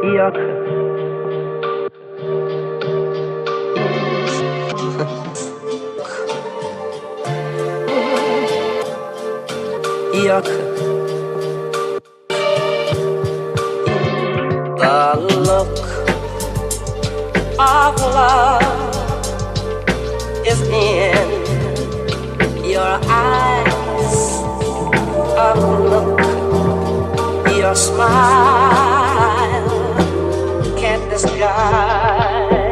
Yuck. Yuck. The look of love is in your eyes. A look, your smile can't disguise.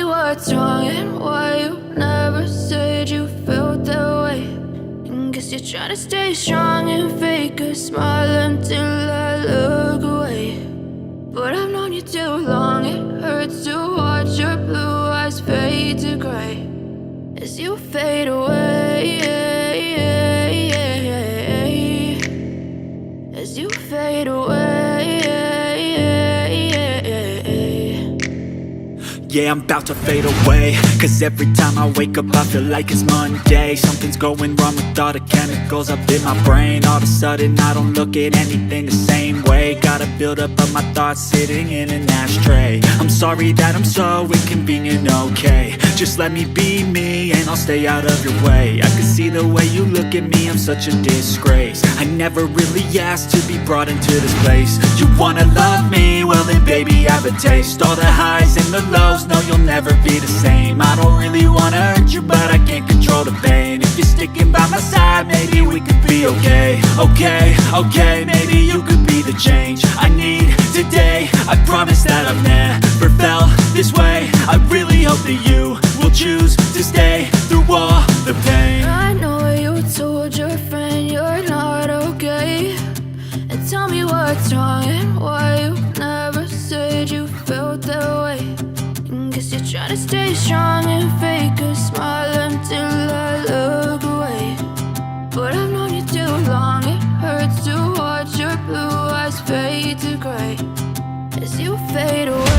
me what's wrong and why you never said you felt that way. And guess you're trying to stay strong and fake a smile until I look away. But I've known you too long, it hurts to watch your blue eyes fade to gray as you fade away, as you fade away. Yeah, I'm about to fade away, cause every time I wake up I feel like it's Monday. Something's going wrong with all the chemicals up in my brain. All of a sudden I don't look at anything the same way. Got a build-up of my thoughts sitting in an ashtray. I'm sorry that I'm so inconvenient, okay. Just let me be me and I'll stay out of your way. I can see the way you look at me, I'm such a disgrace. I never really asked to be brought into this place. You wanna love me? Well then baby have a taste. All the highs and the lows, no, you'll never be the same. I don't really wanna hurt you, but I can't control the pain. If you're sticking by my side, maybe we could be okay. Okay, maybe you could be the change I need today. I promise that I've never felt this way. I really hope that you will choose to stay through all the pain. I know you told your friend you're not okay, and tell me what's wrong and why you never said you felt that way. Guess you're trying to stay strong and fake a smile until I look away. But I've known you too long, it hurts to watch your blue eyes fade to gray as you fade away.